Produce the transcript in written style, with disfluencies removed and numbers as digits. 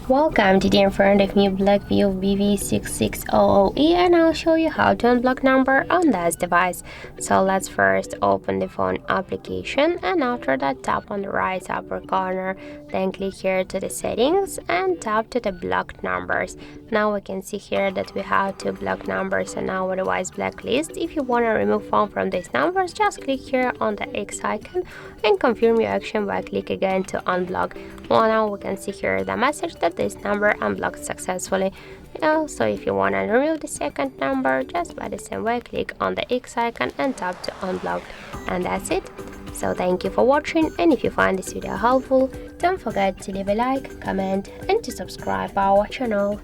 Welcome, today in front of me BLACKVIEW BV6600E, and I'll show you how to unblock number on this device. So let's first open the phone application, and after that tap on the right upper corner, then click here to the settings and tap to the blocked numbers. Now we can see here that we have two blocked numbers on our device blacklist. If you want to remove phone from these numbers, just click here on the X icon and confirm your action by click again to unblock. Well, now we can see here the message that this number unblocked successfully. So if you want to remove the second number, just by the same way click on the X icon and tap to unblock. And that's it. So thank you for watching, and if you find this video helpful, don't forget to leave a like, comment and to subscribe our channel.